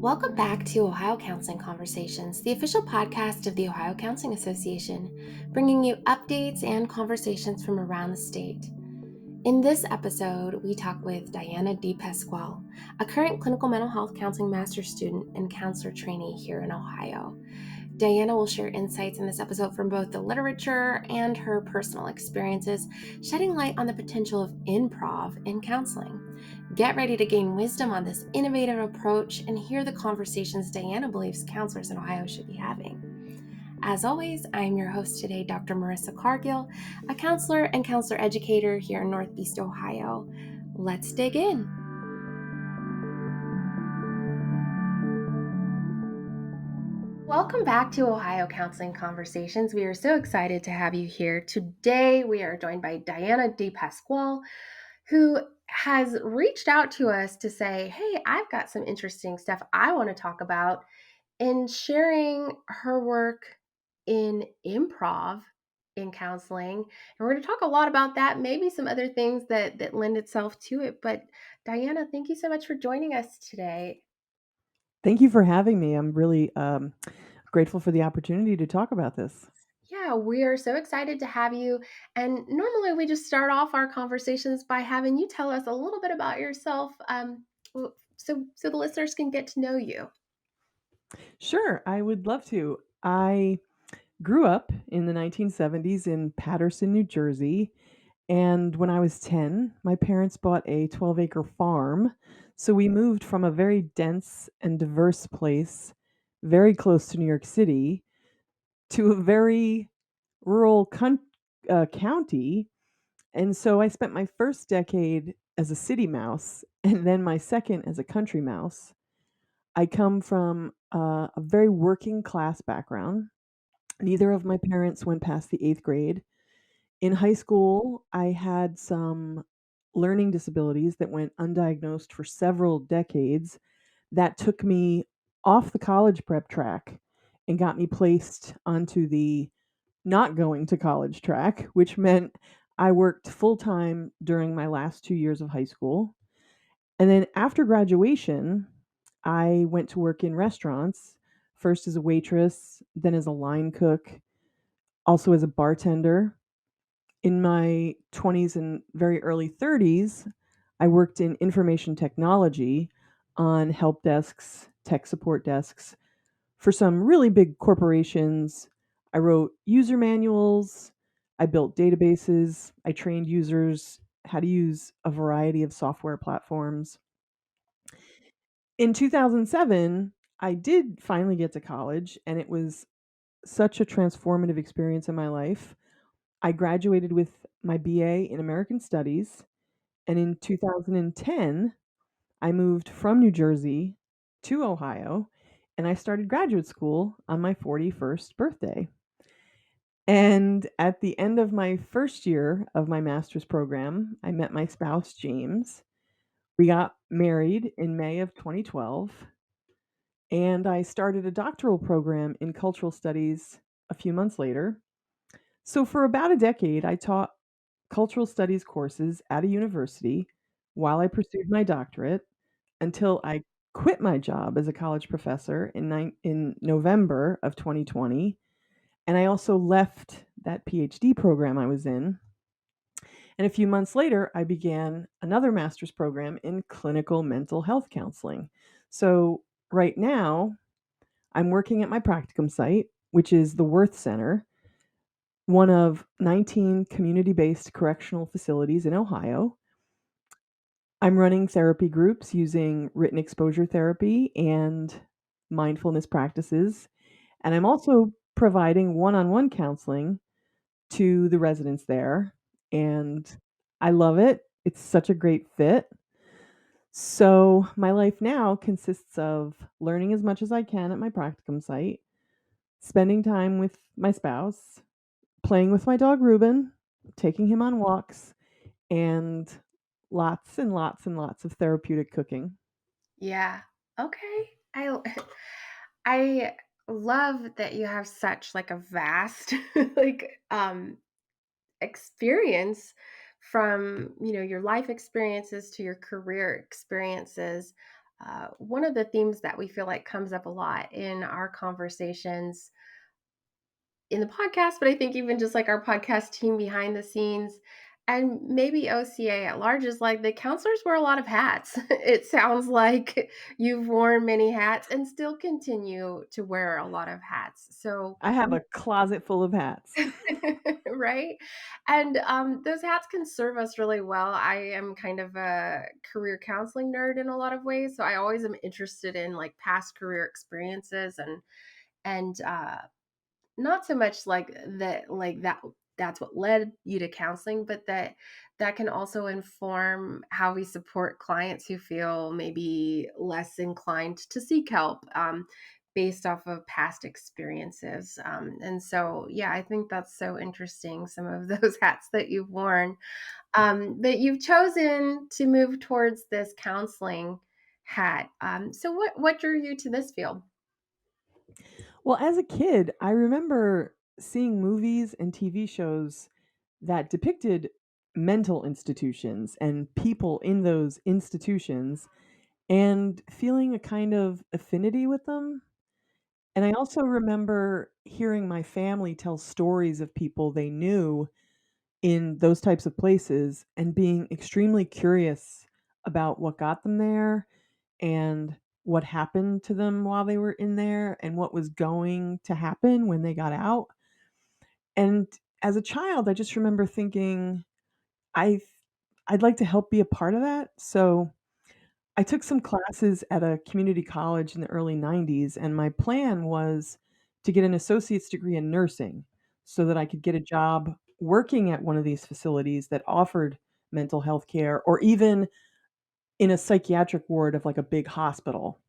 Welcome back to Ohio Counseling Conversations, the official podcast of the Ohio Counseling Association, bringing you updates and conversations from around the state. In this episode, we talk with Diana DePasquale, a current clinical mental health counseling master's student and counselor trainee here in Ohio. Diana will share insights in this episode from both the literature and her personal experiences, shedding light on the potential of improv in counseling. Get ready to gain wisdom on this innovative approach and hear the conversations Diana believes counselors in Ohio should be having. As always, I am your host today, Dr. Marisa Cargill, a counselor and counselor educator here in Northeast Ohio. Let's dig in. Welcome back to Ohio Counseling Conversations. We are so excited to have you here. Today, we are joined by Diana DePasquale, who has reached out to us to say, hey, I've got some interesting stuff I want to talk about, and sharing her work in improv in counseling. And we're going to talk a lot about that, maybe some other things that lend itself to it. But Diana, thank you so much for joining us today. Thank you for having me. I'm really grateful for the opportunity to talk about this. Yeah, we are so excited to have you. And normally we just start off our conversations by having you tell us a little bit about yourself, so the listeners can get to know you. Sure, I would love to. I grew up in the 1970s in Paterson, New Jersey. And when I was 10, my parents bought a 12-acre farm. So we moved from a very dense and diverse place, very close to New York City, to a very rural county. And so I spent my first decade as a city mouse and then my second as a country mouse. I come from a very working class background. Neither of my parents went past the eighth grade. In high school, I had some learning disabilities that went undiagnosed for several decades. That took me off the college prep track and got me placed onto the not going to college track, which meant I worked full time during my last 2 years of high school. And then after graduation, I went to work in restaurants, first as a waitress, then as a line cook, also as a bartender. In my 20s and very early 30s, I worked in information technology on help desks, tech support desks for some really big corporations. I wrote user manuals, I built databases, I trained users how to use a variety of software platforms. In 2007, I did finally get to college, and it was such a transformative experience in my life. I graduated with my BA in American Studies, and in 2010, I moved from New Jersey to Ohio, and I started graduate school on my 41st birthday. And at the end of my first year of my master's program, I met my spouse, James. We got married in May of 2012, and I started a doctoral program in cultural studies a few months later. So, for about a decade, I taught cultural studies courses at a university while I pursued my doctorate until I quit my job as a college professor in November of 2020. And I also left that PhD program I was in. And a few months later, I began another master's program in clinical mental health counseling. So, right now, I'm working at my practicum site, which is the Worth Center, one of 19 community based correctional facilities in Ohio. I'm running therapy groups using written exposure therapy and mindfulness practices. And I'm also providing one on one counseling to the residents there. And I love it. It's such a great fit. So, my life now consists of learning as much as I can at my practicum site, spending time with my spouse, playing with my dog Reuben, taking him on walks, and lots and lots and lots of therapeutic cooking. Yeah. Okay. I love that you have such like a vast like experience from, your life experiences to your career experiences. One of the themes that we feel like comes up a lot in our conversations in the podcast, but I think even just like our podcast team behind the scenes and maybe OCA at large is like the counselors wear a lot of hats. It sounds like you've worn many hats and still continue to wear a lot of hats. So, I have a closet full of hats. right? And those hats can serve us really well. I am kind of a career counseling nerd in a lot of ways, so I always am interested in like past career experiences and not so much like that's what led you to counseling, but that can also inform how we support clients who feel maybe less inclined to seek help, based off of past experiences. And so yeah, I think that's so interesting, some of those hats that you've worn. But you've chosen to move towards this counseling hat. So what drew you to this field? Well, as a kid, I remember seeing movies and TV shows that depicted mental institutions and people in those institutions and feeling a kind of affinity with them. And I also remember hearing my family tell stories of people they knew in those types of places and being extremely curious about what got them there and what happened to them while they were in there and what was going to happen when they got out. And as a child, I just remember thinking, I I'd like to help be a part of that. So I took some classes at a community college in the early 90s, and my plan was to get an associate's degree in nursing so that I could get a job working at one of these facilities that offered mental health care or even in a psychiatric ward of like a big hospital.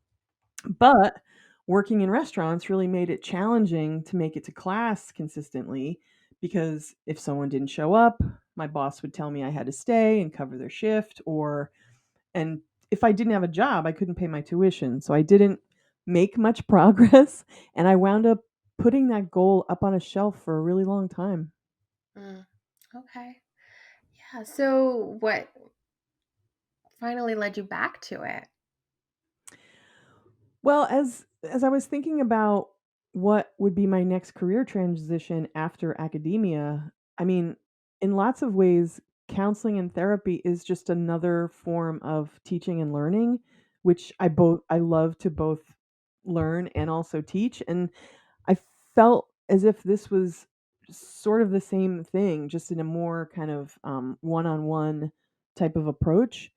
But working in restaurants really made it challenging to make it to class consistently because if someone didn't show up, my boss would tell me I had to stay and cover their shift or and if I didn't have a job, I couldn't pay my tuition. So I didn't make much progress and I wound up putting that goal up on a shelf for a really long time. Mm, okay. Yeah. So what finally led you back to it? Well, as I was thinking about what would be my next career transition after academia, I mean, in lots of ways, counseling and therapy is just another form of teaching and learning, which I love to both learn and also teach. And I felt as if this was sort of the same thing, just in a more kind of one-on-one type of approach.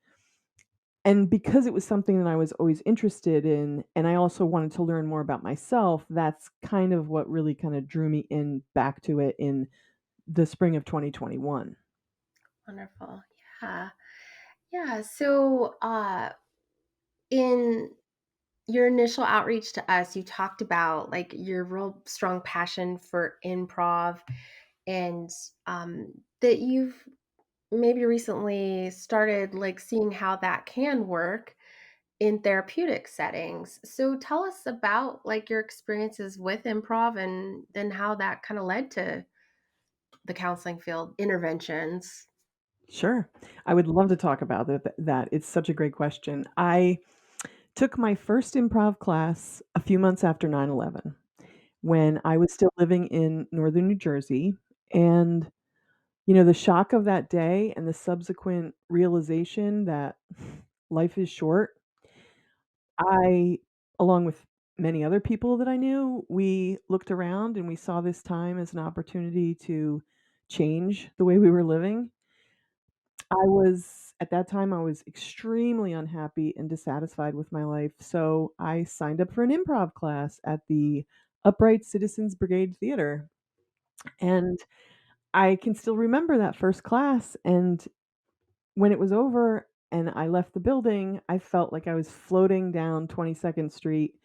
And because it was something that I was always interested in, and I also wanted to learn more about myself, that's kind of what really kind of drew me in back to it in the spring of 2021. Wonderful. Yeah. Yeah. So in your initial outreach to us, you talked about like your real strong passion for improv and that you've maybe recently started like seeing how that can work in therapeutic settings. So tell us about like your experiences with improv and then how that kind of led to the counseling field interventions. Sure. I would love to talk about that. It's such a great question. I took my first improv class a few months after 9/11 when I was still living in northern New Jersey. And, the shock of that day and the subsequent realization that life is short, I, along with many other people that I knew, we looked around and we saw this time as an opportunity to change the way we were living. At that time, I was extremely unhappy and dissatisfied with my life. So I signed up for an improv class at the Upright Citizens Brigade Theater. And I can still remember that first class. And when it was over and I left the building, I felt like I was floating down 22nd Street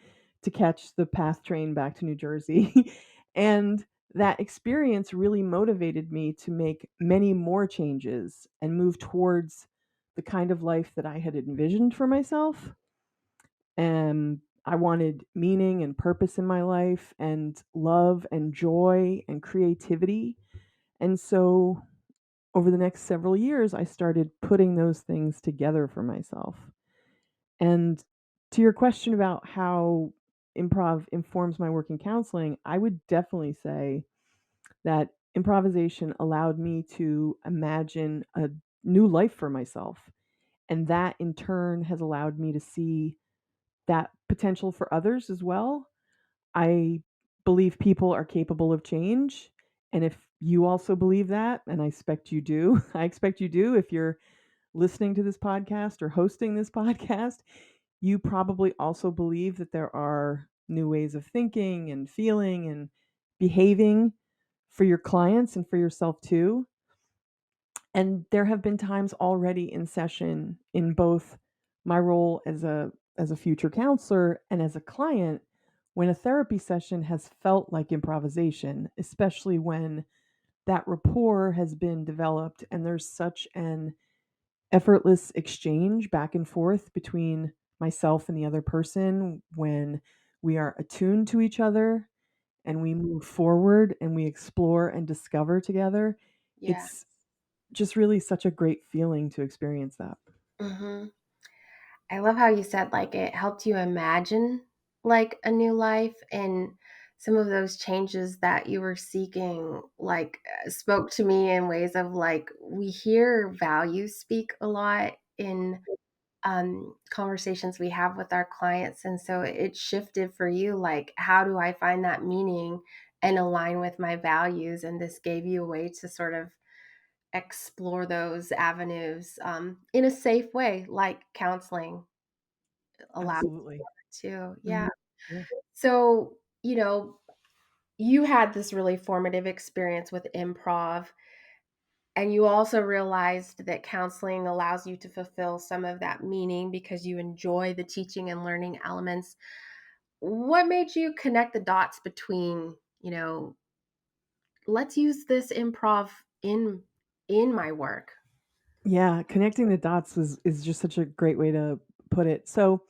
to catch the PATH train back to New Jersey. And that experience really motivated me to make many more changes and move towards the kind of life that I had envisioned for myself. And I wanted meaning and purpose in my life and love and joy and creativity. And so over the next several years, I started putting those things together for myself. And To your question about how improv informs my work in counseling, I would definitely say that improvisation allowed me to imagine a new life for myself. And that in turn has allowed me to see that potential for others as well. I believe people are capable of change. And if you also believe that, and I expect you do, I expect you do, if you're listening to this podcast or hosting this podcast, you probably also believe that there are new ways of thinking and feeling and behaving for your clients and for yourself too. And there have been times already in session in both my role as a future counselor and as a client when a therapy session has felt like improvisation, especially when that rapport has been developed and there's such an effortless exchange back and forth between myself and the other person when we are attuned to each other and we move forward and we explore and discover together. Yeah. It's just really such a great feeling to experience that. Hmm. I love how you said like it helped you imagine like a new life, and some of those changes that you were seeking like spoke to me in ways of like we hear values speak a lot in conversations we have with our clients. And so it shifted for you like, how do I find that meaning and align with my values? And this gave you a way to sort of explore those avenues in a safe way, like counseling allows Absolutely. to. Yeah. Mhm. Yeah. So, you had this really formative experience with improv, and you also realized that counseling allows you to fulfill some of that meaning because you enjoy the teaching and learning elements. What made you connect the dots between, let's use this improv in my work? Yeah, connecting the dots was is just such a great way to put it. So,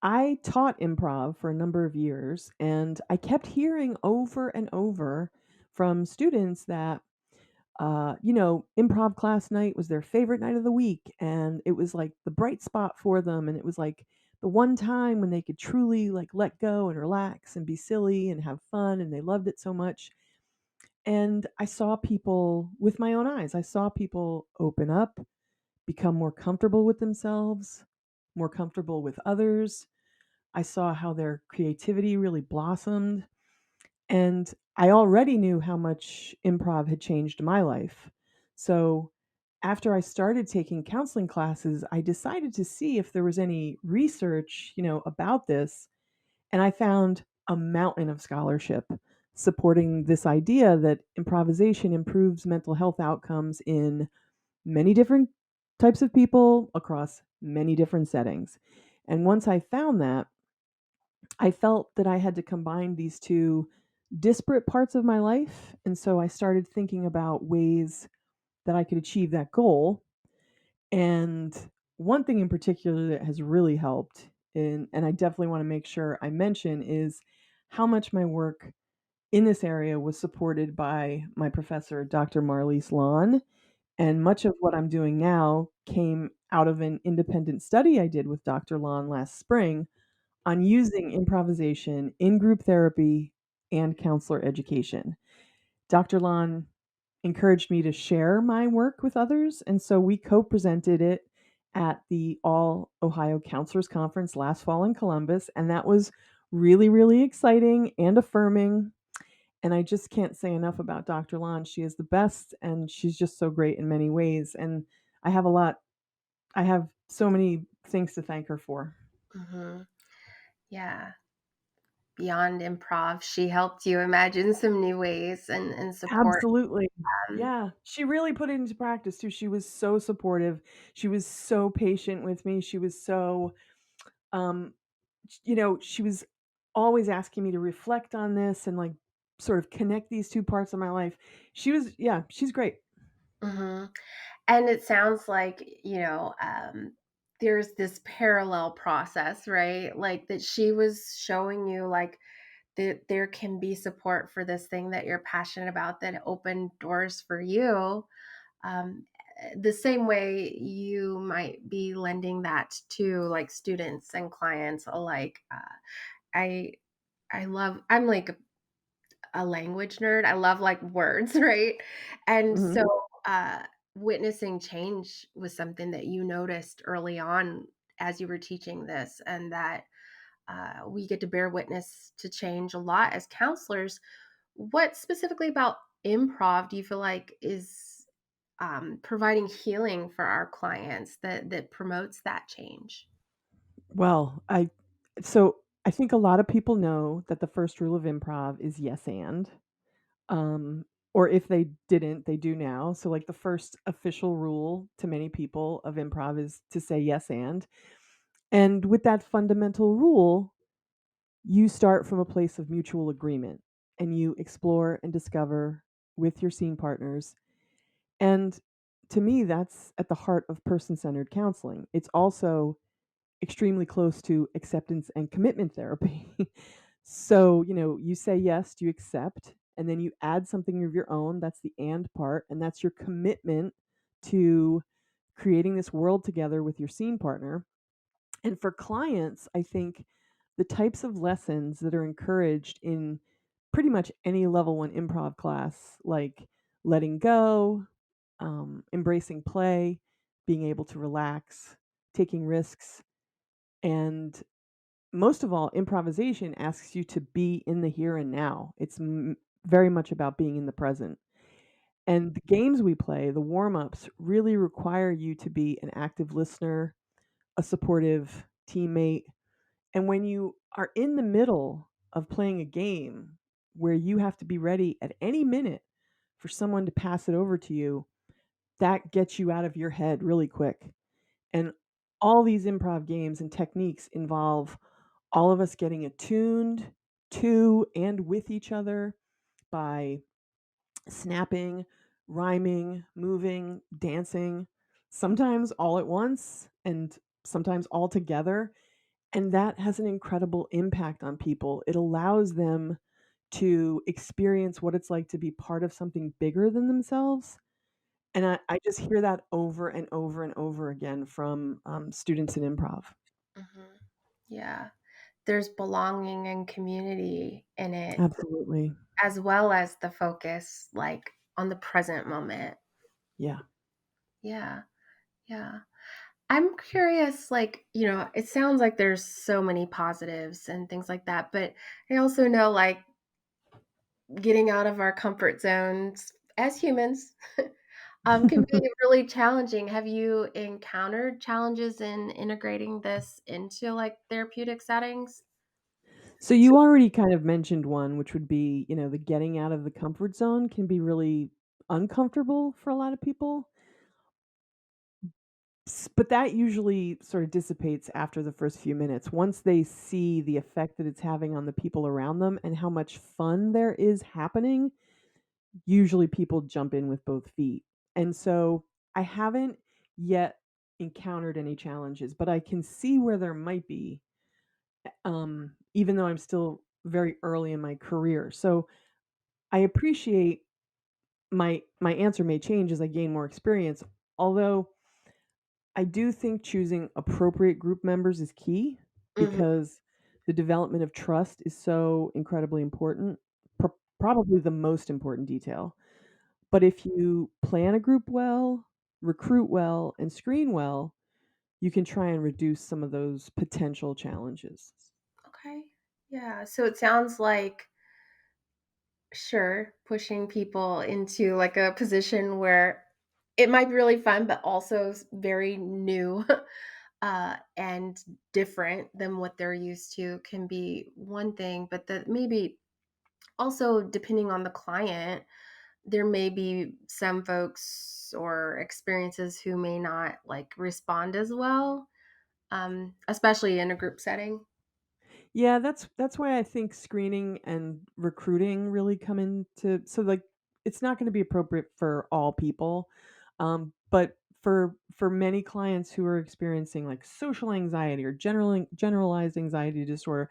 I taught improv for a number of years, and I kept hearing over and over from students that improv class night was their favorite night of the week, and it was like the bright spot for them, and it was like the one time when they could truly like let go and relax and be silly and have fun, and they loved it so much. And I saw people with my own eyes. I saw people open up, become more comfortable with themselves, more comfortable with others. I saw how their creativity really blossomed. And I already knew how much improv had changed my life. So after I started taking counseling classes, I decided to see if there was any research, about this. And I found a mountain of scholarship supporting this idea that improvisation improves mental health outcomes in many different types of people across many different settings. And once I found that, I felt that I had to combine these two disparate parts of my life. And so I started thinking about ways that I could achieve that goal. And one thing in particular that has really helped, and I definitely want to make sure I mention, is how much my work in this area was supported by my professor, Dr. Marlise Lon. And much of what I'm doing now came out of an independent study I did with Dr. Lon last spring on using improvisation in group therapy and counselor education. Dr. Lon encouraged me to share my work with others, and so we co presented it at the All Ohio Counselors Conference last fall in Columbus, and that was really, really exciting and affirming. And I just can't say enough about Dr. Lon. She is the best, and she's just so great in many ways. And I have a lot, I have so many things to thank her for. Hmm. Yeah. Beyond improv, she helped you imagine some new ways and support. Absolutely. them. Yeah, she really put it into practice too. She was so supportive. She was so patient with me. She was so, um, she was always asking me to reflect on this and like sort of connect these two parts of my life. Yeah, she's great. Mhm. And it sounds like, there's this parallel process, right? Like that she was showing you like that there can be support for this thing that you're passionate about that opened doors for you. Um, the same way you might be lending that to like students and clients alike. I I'm like a language nerd. I love like words, right? And Mhm. so uh witnessing change was something that you noticed early on as you were teaching this, and that we get to bear witness to change a lot as counselors. What specifically about improv do you feel like is providing healing for our clients that promotes that change? Well, I think a lot of people know that the first rule of improv is yes and. Um, or if they didn't, they do now. So like the first official rule to many people of improv is to say yes and. And with that fundamental rule, you start from a place of mutual agreement and you explore and discover with your scene partners. And to me, that's at the heart of person centered counseling. It's also extremely close to acceptance and commitment therapy. So, you say yes, you accept, and then you add something of your own. That's the and part. And that's your commitment to creating this world together with your scene partner. And for clients, I think the types of lessons that are encouraged in pretty much any level one improv class, like letting go, embracing play, being able to relax, taking risks, and most of all, improvisation asks you to be in the here and now. It's very much about being in the present. And the games we play, the warm ups, really require you to be an active listener, a supportive teammate. And when you are in the middle of playing a game where you have to be ready at any minute for someone to pass it over to you, that gets you out of your head really quick. And all these improv games and techniques involve all of us getting attuned to and with each other by snapping, rhyming, moving, dancing, sometimes all at once and sometimes all together. And that has an incredible impact on people. It allows them to experience what it's like to be part of something bigger than themselves. And I just hear that over and over and over again from students in improv. Mhm. Yeah. There's belonging and community in it, Absolutely. as well as the focus, like, on the present moment. Yeah. Yeah, yeah. I'm curious, like, it sounds like there's so many positives and things like that, but I also know, like, getting out of our comfort zones as humans, can be really challenging. Have you encountered challenges in integrating this into, like, therapeutic settings? So you already kind of mentioned one, which would be, the getting out of the comfort zone can be really uncomfortable for a lot of people. But that usually sort of dissipates after the first few minutes. Once they see the effect that it's having on the people around them and how much fun there is happening, usually people jump in with both feet. And so I haven't yet encountered any challenges, but I can see where there might be, even though I'm still very early in my career. So I appreciate my answer may change as I gain more experience, although I do think choosing appropriate group members is key Mhm, because the development of trust is so incredibly important, probably the most important detail. But if you plan a group well, recruit well, and screen well, you can try and reduce some of those potential challenges. okay. Yeah, so it sounds like, sure, pushing people into, like, a position where it might be really fun, but also very new, and different than what they're used to can be one thing, but that maybe also depending on the client, there may be some folks or experiences who may not, like, respond as well, especially in a group setting. Yeah, that's why I think screening and recruiting really come into so like it's not going to be appropriate for all people. But for many clients who are experiencing like social anxiety or generalized anxiety disorder,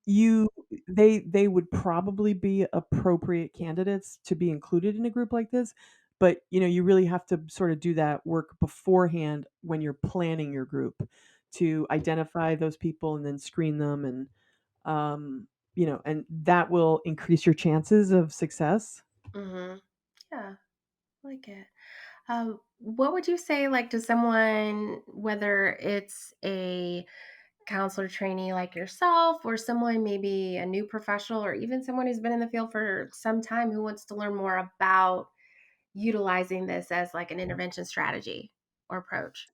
you they would probably be appropriate candidates to be included in a group like this. but you really have to sort of do that work beforehand when you're planning your group to identify those people and then screen them, and and that will increase your chances of success. Mm-hmm. Yeah, I like it. What would you say, like, to someone, whether it's a counselor trainee like yourself, or someone maybe a new professional, or even someone who's been in the field for some time who wants to learn more about utilizing this as like an intervention strategy or approach?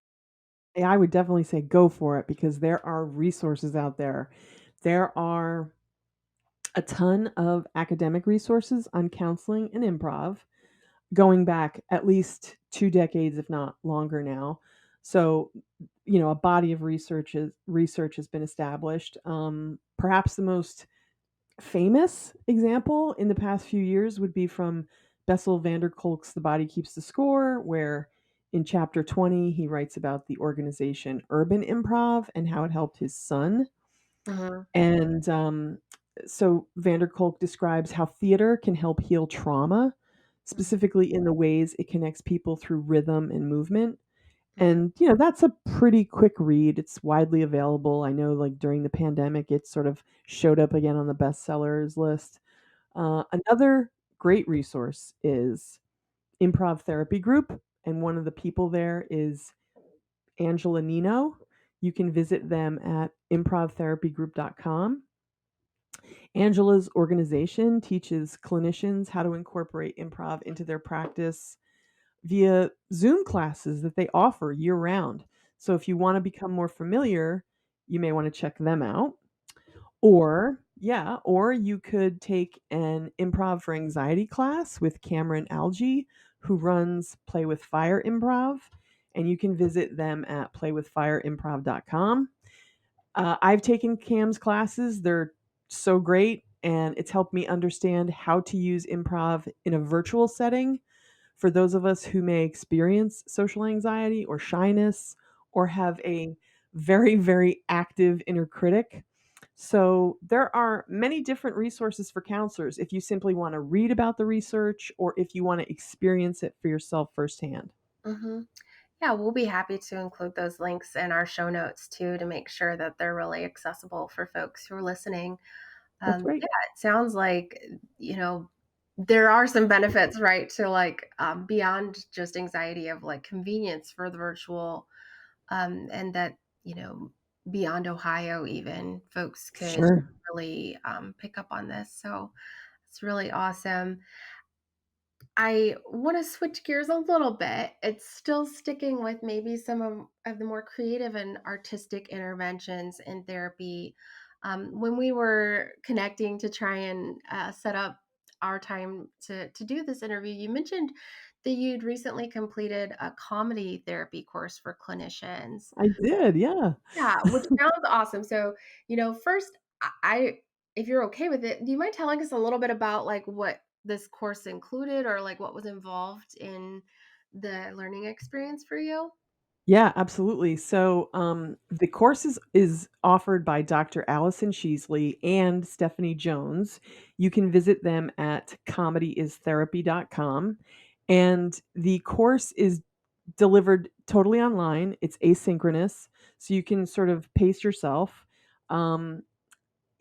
I would definitely say go for it because there are resources out there. There are a ton of academic resources on counseling and improv going back at least 2 decades, if not longer now. So, a body of research has been established. Perhaps the most famous example in the past few years would be from Bessel van der Kolk's The Body Keeps the Score, where in chapter 20 he writes about the organization Urban Improv and how it helped his son. Mm-hmm. And so van der Kolk describes how theater can help heal trauma, specifically in the ways it connects people through rhythm and movement. Mm-hmm. And, that's a pretty quick read. It's widely available. I know, like, during the pandemic, it sort of showed up again on the bestsellers list. Another great resource is Improv Therapy Group, and one of the people there is Angela Nino. You can visit them at improvtherapygroup.com. Angela's organization teaches clinicians how to incorporate improv into their practice via Zoom classes that they offer year round. So if you want to become more familiar, you may want to check them out. Or you could take an improv for anxiety class with Cameron Algie, who runs Play with Fire Improv, and you can visit them at playwithfireimprov.com. I've taken Cam's classes. They're so great, and it's helped me understand how to use improv in a virtual setting for those of us who may experience social anxiety or shyness or have a very, very active inner critic. So, there are many different resources for counselors if you simply want to read about the research or if you want to experience it for yourself firsthand. Mm-hmm. Yeah, we'll be happy to include those links in our show notes too to make sure that they're really accessible for folks who are listening. That's Yeah, great. it sounds like, you know, there are some benefits, right, to like beyond just anxiety of like convenience for the virtual, and that, you know, beyond Ohio, even folks could Sure. really pick up on this. So it's really awesome. I want to switch gears a little bit. It's still sticking with maybe some of the more creative and artistic interventions in therapy. When we were connecting to try and set up our time to do this interview, you mentioned that you'd recently completed a comedy therapy course for clinicians. I did, yeah. Yeah, which sounds awesome. So, first, if you're okay with it, do you mind telling us a little bit about like what this course included or like what was involved in the learning experience for you? Yeah, absolutely. So, the course is offered by Dr. Allison Sheasley and Stephanie Jones. You can visit them at comedyistherapy.com. And the course is delivered totally online. It's asynchronous, so you can sort of pace yourself. Um,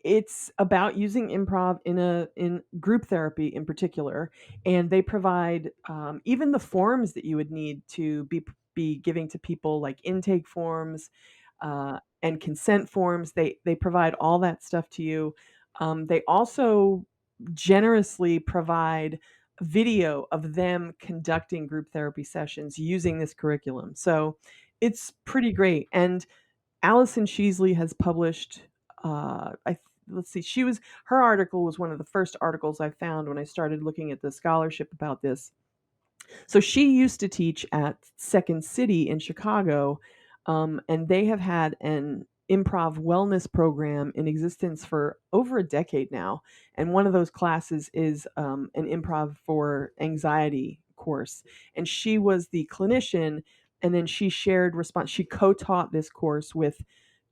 it's about using improv in group therapy in particular, and they provide even the forms that you would need to be giving to people, like intake forms and consent forms. They provide all that stuff to you. They also generously provide video of them conducting group therapy sessions using this curriculum. So it's pretty great. And Allison Sheasley has published, let's see, her article was one of the first articles I found when I started looking at the scholarship about this. So she used to teach at Second City in Chicago, and they have had an improv wellness program in existence for over a decade now. And one of those classes is an improv for anxiety course. And she was the clinician, and then she shared response. She co-taught this course with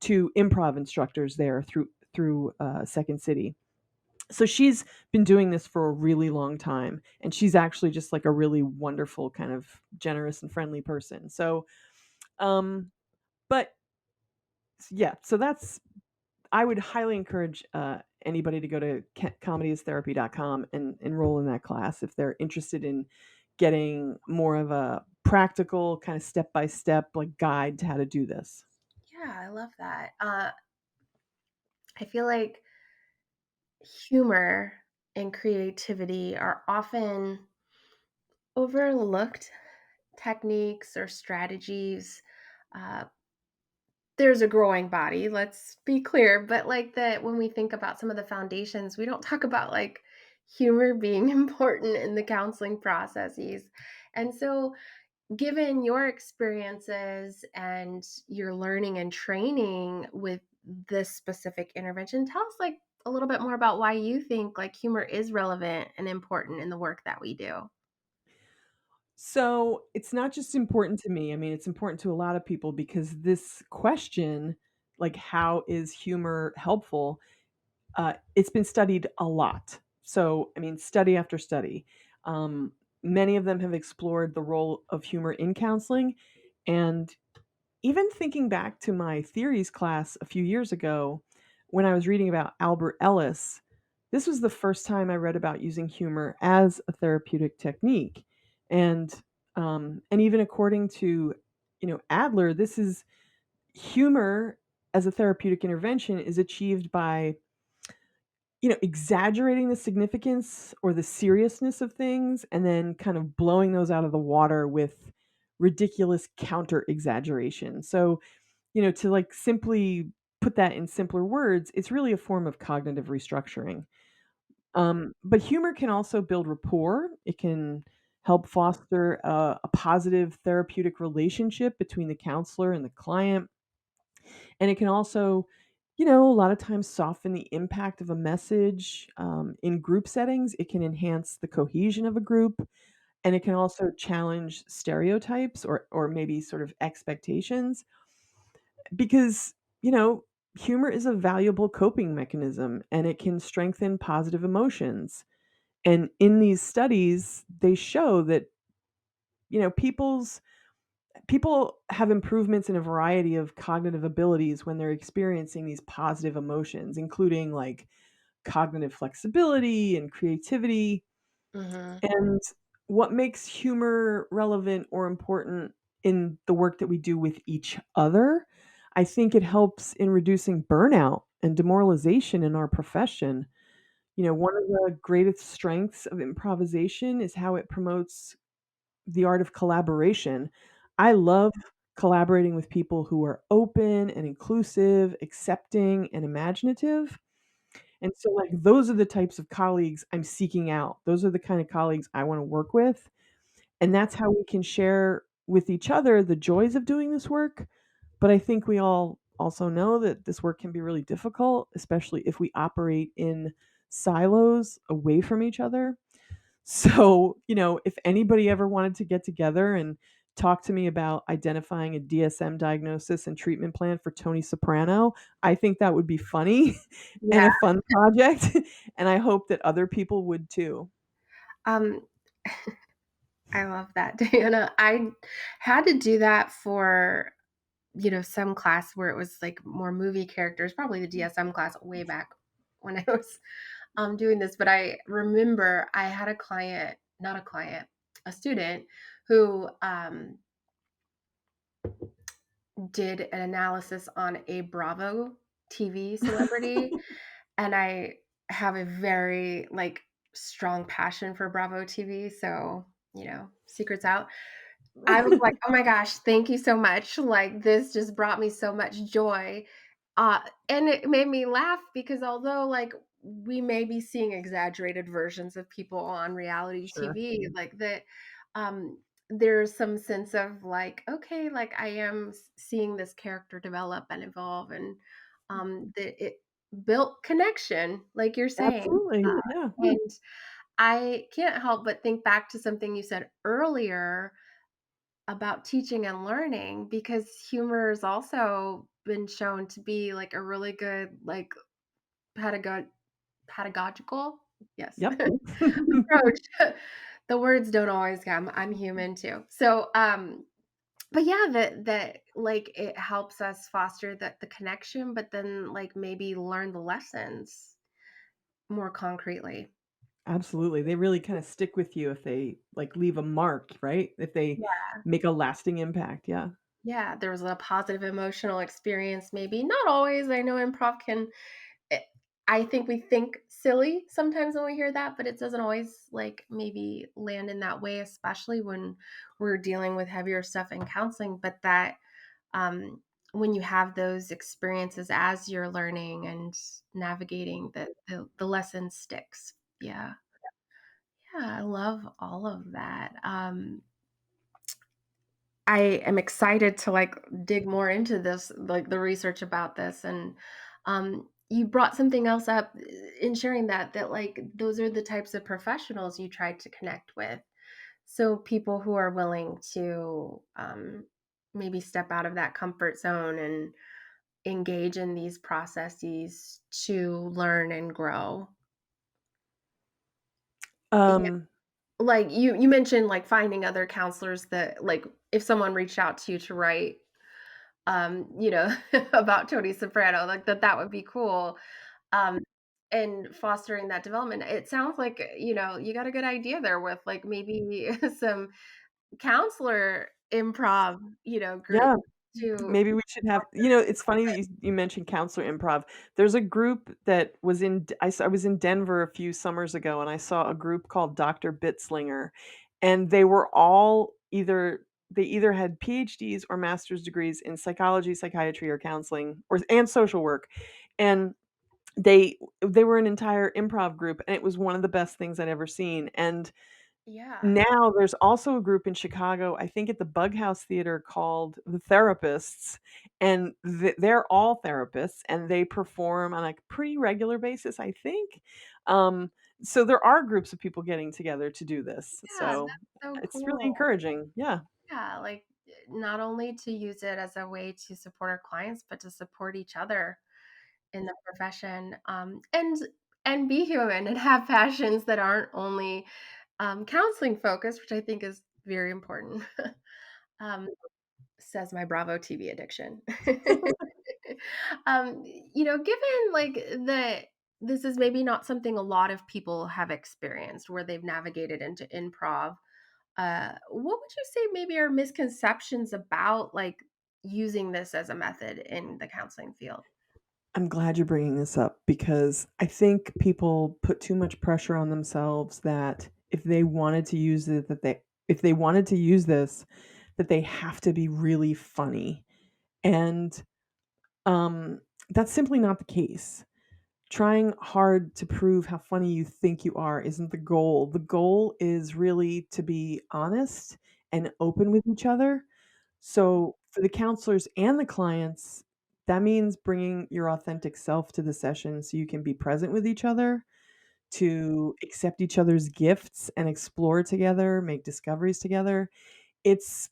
two improv instructors there through Second City. So she's been doing this for a really long time, and she's actually just like a really wonderful, kind of generous and friendly person. So, um, but yeah, so that's I would highly encourage anybody to go to comedyistherapy.com and enroll in that class if they're interested in getting more of a practical kind of step by step like guide to how to do this. Yeah, I love that. I feel like humor and creativity are often overlooked techniques or strategies. Uh, there's a growing body, let's be clear, but like that when we think about some of the foundations, we don't talk about like humor being important in the counseling processes. And so, given your experiences and your learning and training with this specific intervention, tell us like a little bit more about why you think like humor is relevant and important in the work that we do. So it's not just important to me. I mean, it's important to a lot of people because this question, like, how is humor helpful? It's been studied a lot. So, I mean, study after study. Um, Many of them have explored the role of humor in counseling. And even thinking back to my theories class a few years ago, when I was reading about Albert Ellis, this was the first time I read about using humor as a therapeutic technique. And and even according to Adler, this is humor as a therapeutic intervention is achieved by exaggerating the significance or the seriousness of things and then kind of blowing those out of the water with ridiculous counter exaggeration. So, to like simply put that in simpler words, it's really a form of cognitive restructuring. But humor can also build rapport. It can help foster a positive therapeutic relationship between the counselor and the client. And it can also, a lot of times soften the impact of a message. In group settings, it can enhance the cohesion of a group, and it can also challenge stereotypes or maybe sort of expectations because, humor is a valuable coping mechanism and it can strengthen positive emotions. And in these studies, they show that, people have improvements in a variety of cognitive abilities when they're experiencing these positive emotions, including like cognitive flexibility and creativity. Hmm. And what makes humor relevant or important in the work that we do with each other, I think it helps in reducing burnout and demoralization in our profession. One of the greatest strengths of improvisation is how it promotes the art of collaboration. I love collaborating with people who are open and inclusive, accepting and imaginative. And so, like, those are the types of colleagues I'm seeking out. Those are the kind of colleagues I want to work with. And that's how we can share with each other the joys of doing this work. But I think we all also know that this work can be really difficult, especially if we operate in silos away from each other. So, if anybody ever wanted to get together and talk to me about identifying a DSM diagnosis and treatment plan for Tony Soprano, I think that would be funny and Yeah. a fun project. And I hope that other people would too. Um, I love that, Diana. I had to do that for, some class where it was like more movie characters, probably the DSM class way back when I was doing this. But I remember I had a client, not a client, a student who did an analysis on a Bravo TV celebrity. And I have a very like strong passion for Bravo TV. So, secrets out. I was like, "Oh my gosh, thank you so much." Like, this just brought me so much joy. And it made me laugh because although, like, we may be seeing exaggerated versions of people on reality Sure. TV, like, that, there's some sense of, like, okay, like, I am seeing this character develop and evolve, and, that it built connection, like you're saying. Absolutely. Uh, Yeah. and I can't help but think back to something you said earlier about teaching and learning because humor has also been shown to be like a really good like pedagogy pedagogical, yes, Yep. approach. The words don't always come. I'm human too. So, but yeah, that like it helps us foster the connection, but then like maybe learn the lessons more concretely. Absolutely. They really kind of stick with you if they like leave a mark, right? If they make a lasting impact. Yeah. Yeah, there was a positive emotional experience, maybe. Not always. I know improv can eh, I think we think silly sometimes when we hear that, but it doesn't always like maybe land in that way, especially when we're dealing with heavier stuff in counseling. But that when you have those experiences as you're learning and navigating the lesson sticks. Yeah. Yeah, I love all of that. I am excited to like dig more into this, like the research about this. And you brought something else up in sharing that like those are the types of professionals you tried to connect with. So people who are willing to maybe step out of that comfort zone and engage in these processes to learn and grow. Yeah. Um, Like you mentioned like finding other counselors that like if someone reached out to you to write you know, about Tony Soprano, like that would be cool. Um, and fostering that development. It sounds like, you know, you got a good idea there with like maybe some counselor improv, you know, group yeah. to Maybe we should have, it's funny that you mentioned counselor improv. There's a group that was I was in Denver a few summers ago and I saw a group called Dr. Bitslinger, and they were all they either had PhDs or master's degrees in psychology, psychiatry, or counseling, or and social work. And they were an entire improv group, and it was one of the best things I'd ever seen. And yeah. now there's also a group in Chicago, I think at the Bug House Theater, called The Therapists, and they're all therapists, and they perform on a pretty regular basis, I think. Um, so there are groups of people getting together to do this. Yeah, So that's so it's really cool. encouraging. Yeah. Yeah, like not only to use it as a way to support our clients, but to support each other in the profession, and be human and have passions that aren't only counseling focused, which I think is very important. um, Says my Bravo TV addiction. You know, given like this is maybe not something a lot of people have experienced where they've navigated into improv. What would you say maybe are misconceptions about like using this as a method in the counseling field? I'm glad you're bringing this up because I think people put too much pressure on themselves that if they wanted to use it, that they if they wanted to use this, that they have to be really funny. And that's simply not the case. Trying hard to prove how funny you think you are isn't the goal. The goal is really to be honest and open with each other. So, for the counselors and the clients, that means bringing your authentic self to the session so you can be present with each other, to accept each other's gifts and explore together, make discoveries together. It's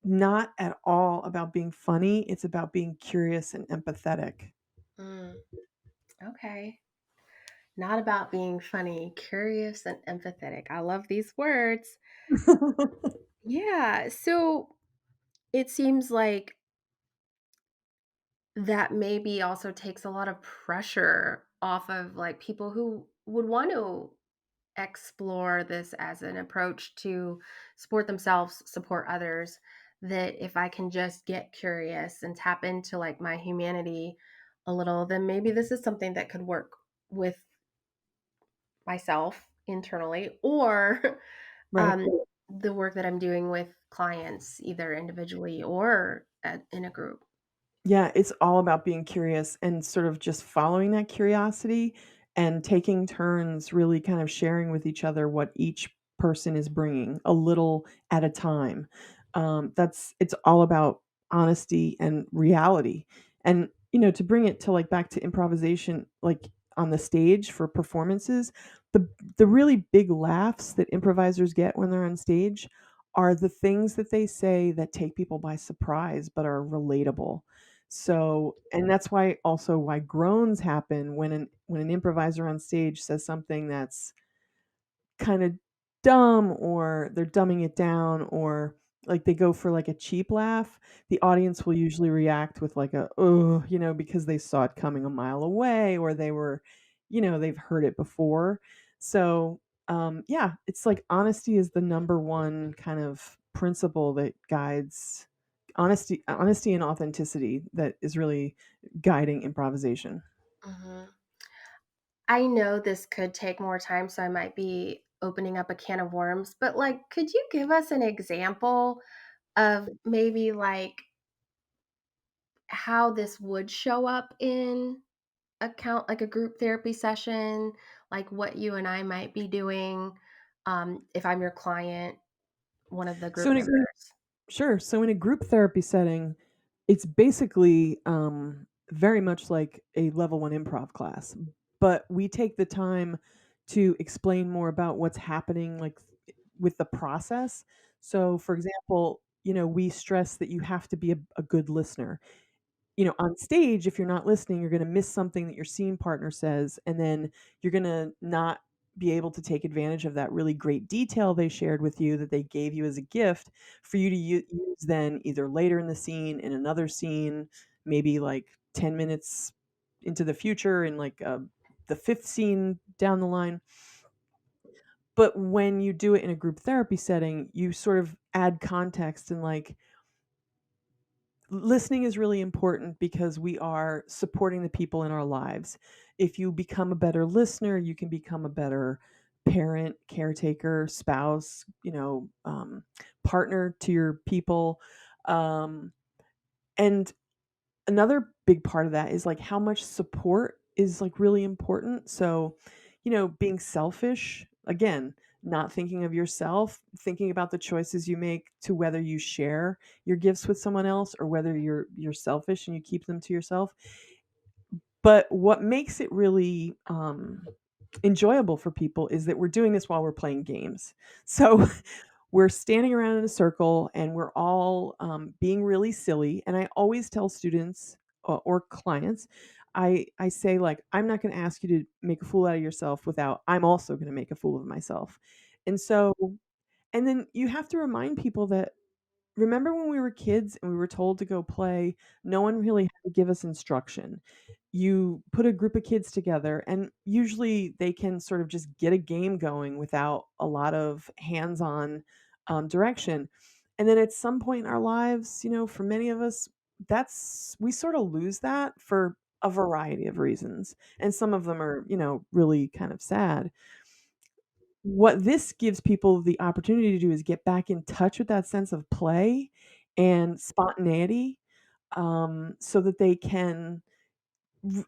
not at all about being funny, it's about being curious and empathetic. Mm, okay. Not about being funny, curious, and empathetic. I love these words. Yeah. So it seems like that maybe also takes a lot of pressure off of like people who would want to explore this as an approach to support themselves, support others. That if I can just get curious and tap into like my humanity a little, then maybe this is something that could work with myself internally or Right. um, the work that I'm doing with clients, either individually or in a group. Yeah, it's all about being curious and sort of just following that curiosity and taking turns really kind of sharing with each other what each person is bringing a little at a time. It's all about honesty and reality. And, to bring it to like back to improvisation, like on the stage for performances, the really big laughs that improvisers get when they're on stage are the things that they say that take people by surprise but are relatable. So, and that's why also why groans happen when an improviser on stage says something that's kind of dumb, or they're dumbing it down, or like they go for like a cheap laugh. The audience will usually react with like a oh, because they saw it coming a mile away, or they were, they've heard it before. So yeah, it's like honesty is the number one kind of principle that guides honesty and authenticity that is really guiding improvisation. Mhm. I know this could take more time, so I might be opening up a can of worms, but, like, could you give us an example of maybe, like, how this would show up in like a group therapy session, like what you and I might be doing, if I'm your client, one of the So group in a members? Sure. So in a group therapy setting, it's basically very much like a level one improv class, but we take the time to explain more about what's happening, like with the process. So, for example, we stress that you have to be a good listener. On stage, if you're not listening, you're going to miss something that your scene partner says, and then you're going to not be able to take advantage of that really great detail they shared with you that they gave you as a gift for you to use then either later in the scene, in another scene, maybe like 10 minutes into the future, in like the fifth scene down the line. But when you do it in a group therapy setting, you sort of add context, and like listening is really important because we are supporting the people in our lives. If you become a better listener, you can become a better parent, caretaker, spouse, partner to your people. Um, and another big part of that is like how much support is like really important. So, being selfish, again, not thinking of yourself, thinking about the choices you make to whether you share your gifts with someone else or whether you're selfish and you keep them to yourself. But what makes it really enjoyable for people is that we're doing this while we're playing games. So we're standing around in a circle and we're all being really silly. And I always tell students or clients, I say, like, I'm not going to ask you to make a fool out of yourself without I'm also going to make a fool of myself. And so, and then you have to remind people that remember when we were kids and we were told to go play, no one really had to give us instruction. You put a group of kids together, and usually they can sort of just get a game going without a lot of hands on direction. And then at some point in our lives, for many of us, we sort of lose that for a variety of reasons. And some of them are, really kind of sad. What this gives people the opportunity to do is get back in touch with that sense of play and spontaneity, so that they can r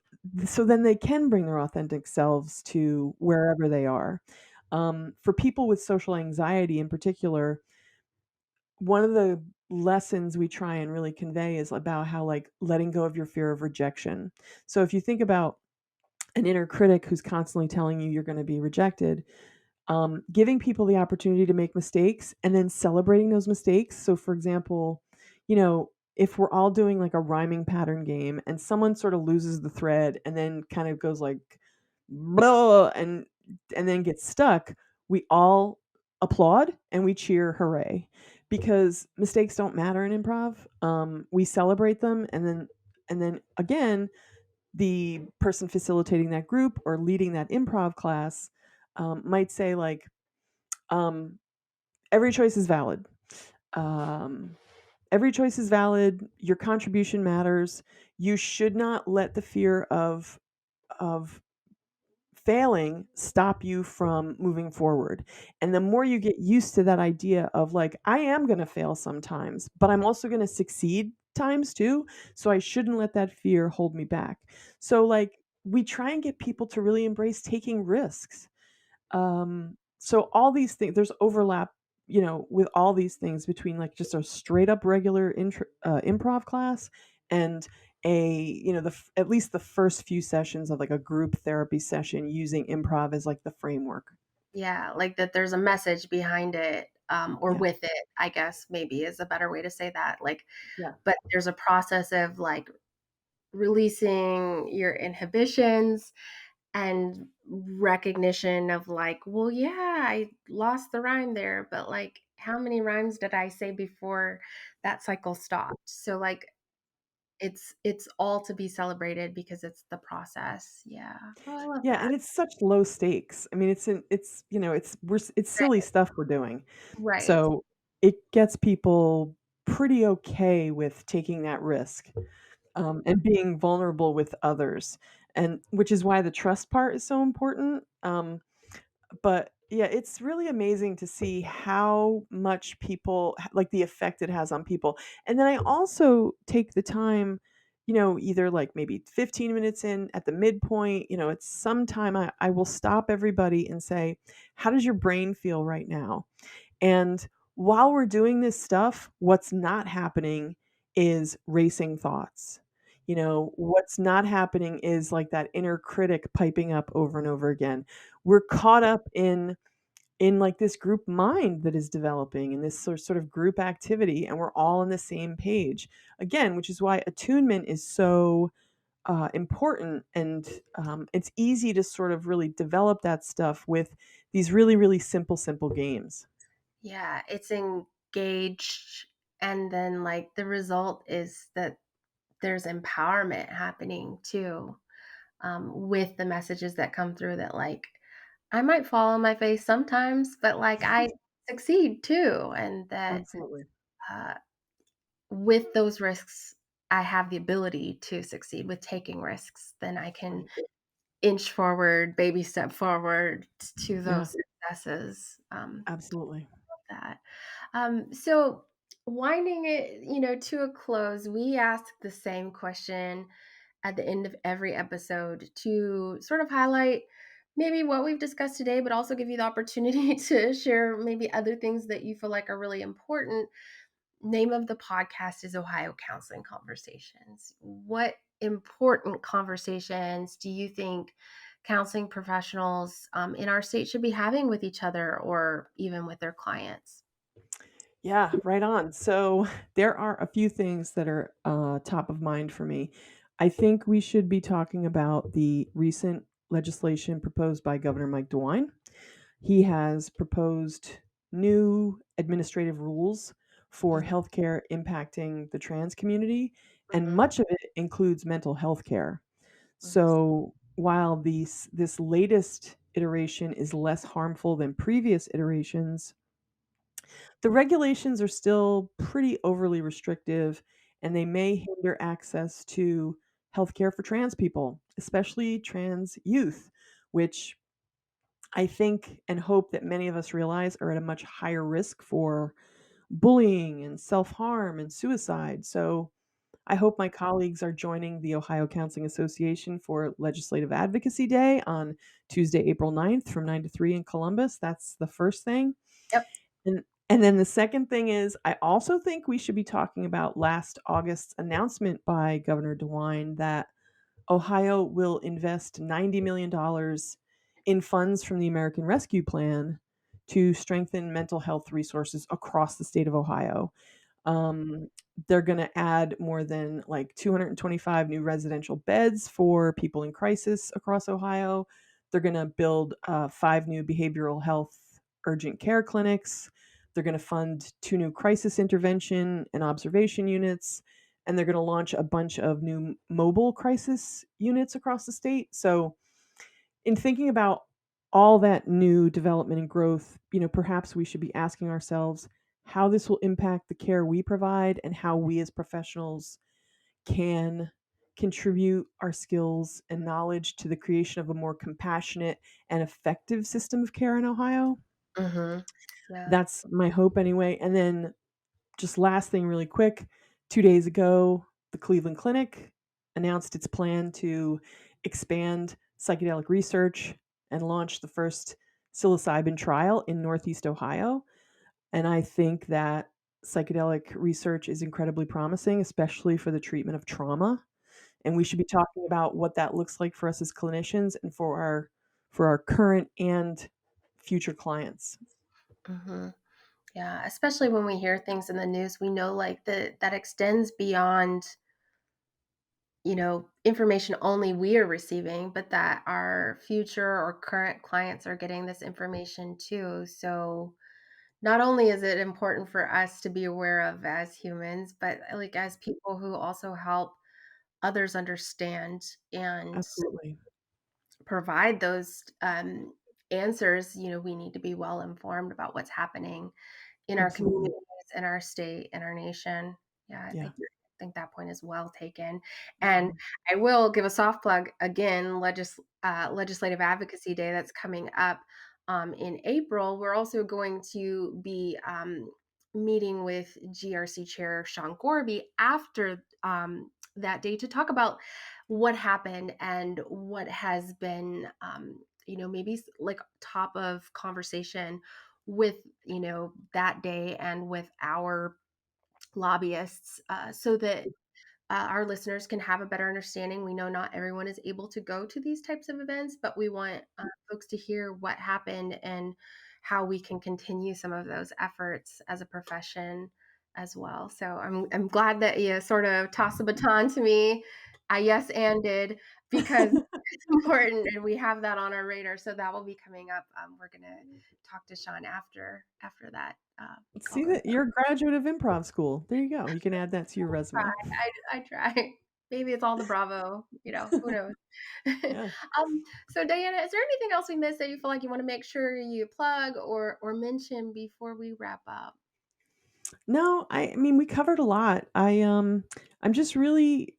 so then they can bring their authentic selves to wherever they are. For people with social anxiety in particular, one of the lessons we try and really convey is about how, like, letting go of your fear of rejection. So if you think about an inner critic who's constantly telling you you're gonna be rejected, giving people the opportunity to make mistakes and then celebrating those mistakes. So, for example, if we're all doing like a rhyming pattern game and someone sort of loses the thread and then kind of goes like, blah, and then gets stuck, we all applaud and we cheer hooray because mistakes don't matter in improv. We celebrate them, and then again, the person facilitating that group or leading that improv class might say like, um, every choice is valid. um, every choice is valid, your contribution matters, you should not let the fear of failing stop you from moving forward. And the more you get used to that idea of like, I am going to fail sometimes, but I'm also going to succeed times too, so I shouldn't let that fear hold me back. So like we try and get people to really embrace taking risks. So all these things, there's overlap, with all these things between like just a straight up regular improv class and at least the first few sessions of like a group therapy session using improv as like the framework. Yeah, like that there's a message behind it, or Yeah. with it, I guess maybe is a better way to say that. Like, Yeah. but there's a process of like releasing your inhibitions and recognition of like, well, yeah, I lost the rhyme there, but like, how many rhymes did I say before that cycle stopped? So like, it's all to be celebrated because it's the process. Yeah. Oh, I love Yeah, that. and it's such low stakes. I mean, it's, it's silly stuff we're doing. Right. So, it gets people pretty okay with taking that risk, and being vulnerable with others, and which is why the trust part is so important. But yeah, it's really amazing to see how much like the effect it has on people. And then I also take the time, either like maybe 15 minutes in at the midpoint, it's sometime I will stop everybody and say, how does your brain feel right now? And while we're doing this stuff, what's not happening is racing thoughts. What's not happening is like that inner critic piping up over and over again. We're caught up in like this group mind that is developing and this sort of group activity, and we're all on the same page again, which is why attunement is so important. And it's easy to sort of really develop that stuff with these really, really simple games. Yeah, it's engaged, and then like the result is that there's empowerment happening too, with the messages that come through that like I might fall on my face sometimes, but like I succeed too, and that Absolutely. uh, with those risks, I have the ability to succeed with taking risks. Then I can inch forward, baby step forward to Yeah, those successes. absolutely. That. So winding it, to a close, we ask the same question at the end of every episode to sort of highlight maybe what we've discussed today, but also give you the opportunity to share maybe other things that you feel like are really important. Name of the podcast is Ohio Counseling Conversations. What important conversations do you think counseling professionals in our state should be having with each other or even with their clients? Yeah, right on. So there are a few things that are top of mind for me. I think we should be talking about the recent legislation proposed by Governor Mike DeWine. He has proposed new administrative rules for healthcare impacting the trans community, and Mhm, much of it includes mental health care. mhm, So while this latest iteration is less harmful than previous iterations, the regulations are still pretty overly restrictive, and they may hinder access to healthcare for trans people, especially trans youth, which I think and hope that many of us realize are at a much higher risk for bullying and self harm and suicide. So I hope my colleagues are joining the Ohio Counseling Association for Legislative Advocacy Day on Tuesday, April 9th from 9 to 3 in Columbus. That's the first thing. yep. And then the second thing is, I also think we should be talking about last August's announcement by Governor DeWine that Ohio will invest $90 million in funds from the American Rescue Plan to strengthen mental health resources across the state of Ohio. Um, they're going to add more than like 225 new residential beds for people in crisis across Ohio. They're going to build 5 new behavioral health urgent care clinics. They're going to fund 2 new crisis intervention and observation units. And they're going to launch a bunch of new mobile crisis units across the state. So, in thinking about all that new development and growth, perhaps we should be asking ourselves how this will impact the care we provide and how we as professionals can contribute our skills and knowledge to the creation of a more compassionate and effective system of care in Ohio. Hmm. Yeah. That's my hope anyway. And then just last thing really quick, 2 days ago, the Cleveland Clinic announced its plan to expand psychedelic research and launch the first psilocybin trial in Northeast Ohio, and I think that psychedelic research is incredibly promising, especially for the treatment of trauma, and we should be talking about what that looks like for us as clinicians and for our current and future clients. Hmm. Yeah. Especially when we hear things in the news, we know like that extends beyond information only we are receiving, but that our future or current clients are getting this information too. So not only is it important for us to be aware of as humans, but like as people who also help others understand and Absolutely. provide those answers, we need to be well informed about what's happening in our Absolutely. communities, in our state, in our nation. Yeah, Yeah. I think that point is well taken. And Mhm. I will give a soft plug again, Legislative Advocacy Day that's coming up in April. We're also going to be meeting with GRC Chair Sean Gorby after that day to talk about what happened and what has been, maybe like top of conversation with that day and with our lobbyists, so that our listeners can have a better understanding. We know not everyone is able to go to these types of events, but we want folks to hear what happened and how we can continue some of those efforts as a profession as well. So I'm glad that you sort of tossed the baton to me. I yes and did, because it's important and we have that on our radar. So that will be coming up. We're gonna talk to Sean after that call See goes. that you're a graduate of improv school. There you go. You can add that to your Try. resume. I try. Maybe it's all the Bravo, who knows? Yeah. So Diana, is there anything else we missed that you feel like you want to make sure you plug or mention before we wrap up? No, I mean, we covered a lot. I'm just really,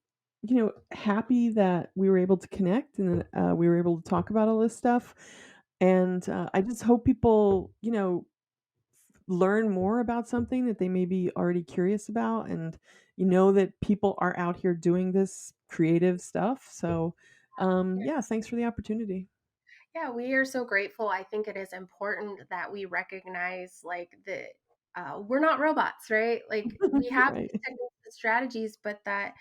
happy that we were able to connect and we were able to talk about all this stuff. And I just hope people, learn more about something that they may be already curious about, and that people are out here doing this creative stuff. So, yeah, thanks for the opportunity. Yeah, we are so grateful. I think it is important that we recognize like that we're not robots, right? Like we have Right. these techniques and strategies, but that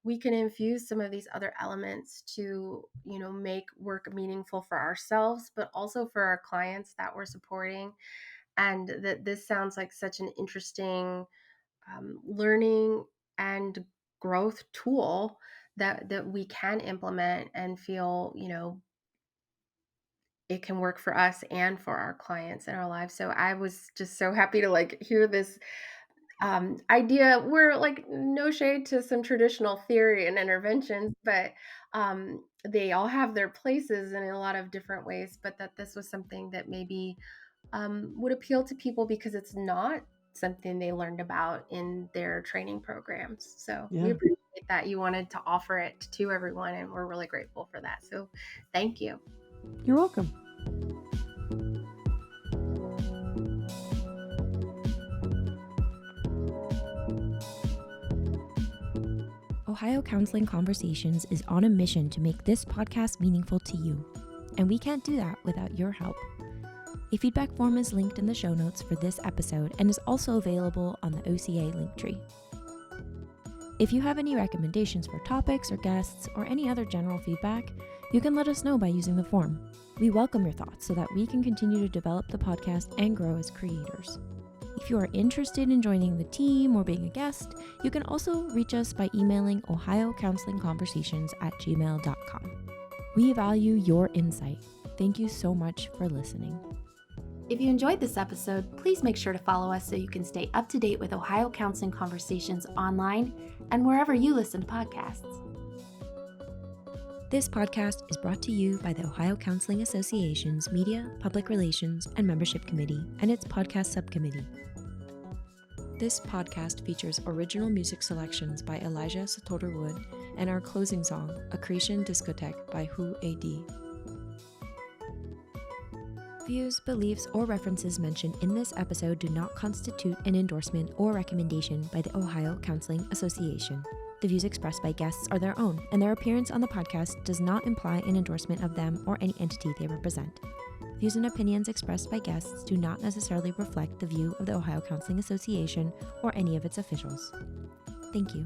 we can infuse some of these other elements to, make work meaningful for ourselves, but also for our clients that we're supporting. And that this sounds like such an interesting learning and growth tool that we can implement and feel, it can work for us and for our clients in our lives. So I was just so happy to like hear this idea. We're like no shade to some traditional theory and interventions, but they all have their places in a lot of different ways. But that this was something that maybe would appeal to people because it's not something they learned about in their training programs. So we Yeah. appreciate that you wanted to offer it to everyone, and we're really grateful for that. So thank you. You're welcome. Ohio Counseling Conversations is on a mission to make this podcast meaningful to you, and we can't do that without your help. A feedback form is linked in the show notes for this episode and is also available on the OCA Linktree. If you have any recommendations for topics or guests or any other general feedback, you can let us know by using the form. We welcome your thoughts so that we can continue to develop the podcast and grow as creators. If you are interested in joining the team or being a guest, you can also reach us by emailing ohiocounselingconversations@gmail.com. We value your insight. Thank you so much for listening. If you enjoyed this episode, please make sure to follow us so you can stay up to date with Ohio Counseling Conversations online and wherever you listen to podcasts. This podcast is brought to you by the Ohio Counseling Association's Media, Public Relations, and Membership Committee and its podcast subcommittee. This podcast features original music selections by Elijah Sototer Wood and our closing song, Accretion Discotheque by Who AD. Views, beliefs, or references mentioned in this episode do not constitute an endorsement or recommendation by the Ohio Counseling Association. The views expressed by guests are their own, and their appearance on the podcast does not imply an endorsement of them or any entity they represent. Views and opinions expressed by guests do not necessarily reflect the view of the Ohio Counseling Association or any of its officials. Thank you.